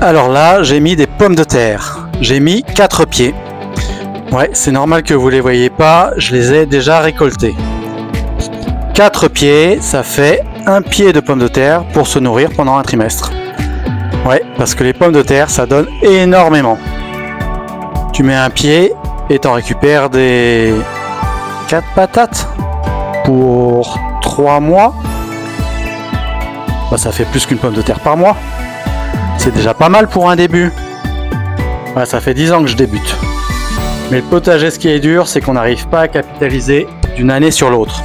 Alors là, j'ai mis des pommes de terre. J'ai mis 4 pieds. Ouais, c'est normal que vous les voyez pas, je les ai déjà récoltés. 4 pieds, ça fait un pied de pommes de terre pour se nourrir pendant un trimestre. Ouais, parce que les pommes de terre, ça donne énormément. Tu mets un pied et t'en récupères des 4 patates pour 3 mois. Bah, ça fait plus qu'une pomme de terre par mois. C'est déjà pas mal pour un début. Ouais, ça fait 10 ans que je débute. Mais le potager, ce qui est dur, c'est qu'on n'arrive pas à capitaliser d'une année sur l'autre.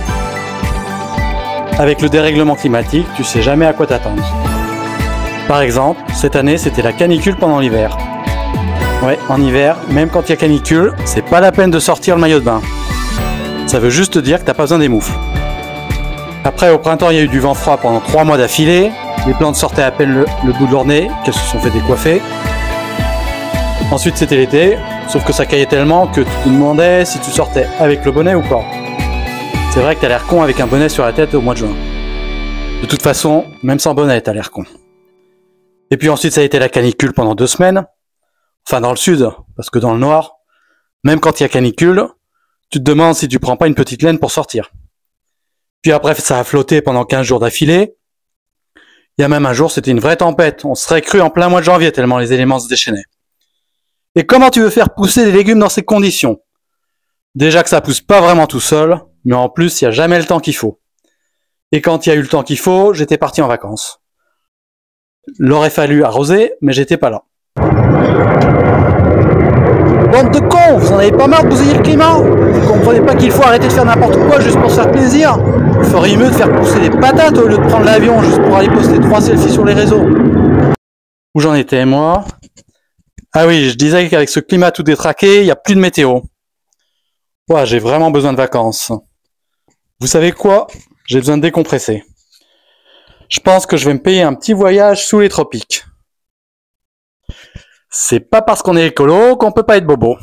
Avec le dérèglement climatique, tu sais jamais à quoi t'attendre. Par exemple, cette année, c'était la canicule pendant l'hiver. Ouais, en hiver, même quand il y a canicule, c'est pas la peine de sortir le maillot de bain. Ça veut juste dire que t'as pas besoin des moufles. Après, au printemps, il y a eu du vent froid pendant 3 mois d'affilée. Les plantes sortaient à peine le bout de leur nez, qu'elles se sont fait décoiffer. Ensuite, c'était l'été, sauf que ça caillait tellement que tu te demandais si tu sortais avec le bonnet ou pas. C'est vrai que t'as l'air con avec un bonnet sur la tête au mois de juin. De toute façon, même sans bonnet, t'as l'air con. Et puis ensuite, ça a été la canicule pendant 2 semaines. Enfin, dans le sud, parce que dans le nord, même quand il y a canicule, tu te demandes si tu prends pas une petite laine pour sortir. Puis après, ça a flotté pendant 15 jours d'affilée. Il y a même un jour, c'était une vraie tempête. On serait cru en plein mois de janvier tellement les éléments se déchaînaient. Et comment tu veux faire pousser des légumes dans ces conditions? Déjà que ça pousse pas vraiment tout seul, mais en plus, il n'y a jamais le temps qu'il faut. Et quand il y a eu le temps qu'il faut, j'étais parti en vacances. Il aurait fallu arroser, mais j'étais pas là. Bande de cons, vous en avez pas marre de bousiller le climat? Vous comprenez pas qu'il faut arrêter de faire n'importe quoi juste pour se faire plaisir? Vous feriez mieux de faire pousser des patates au lieu de prendre l'avion juste pour aller poster 3 selfies sur les réseaux. Où j'en étais, moi? Ah oui, je disais qu'avec ce climat tout détraqué, il n'y a plus de météo. Ouais, j'ai vraiment besoin de vacances. Vous savez quoi? J'ai besoin de décompresser. Je pense que je vais me payer un petit voyage sous les tropiques. C'est pas parce qu'on est écolo qu'on peut pas être bobo.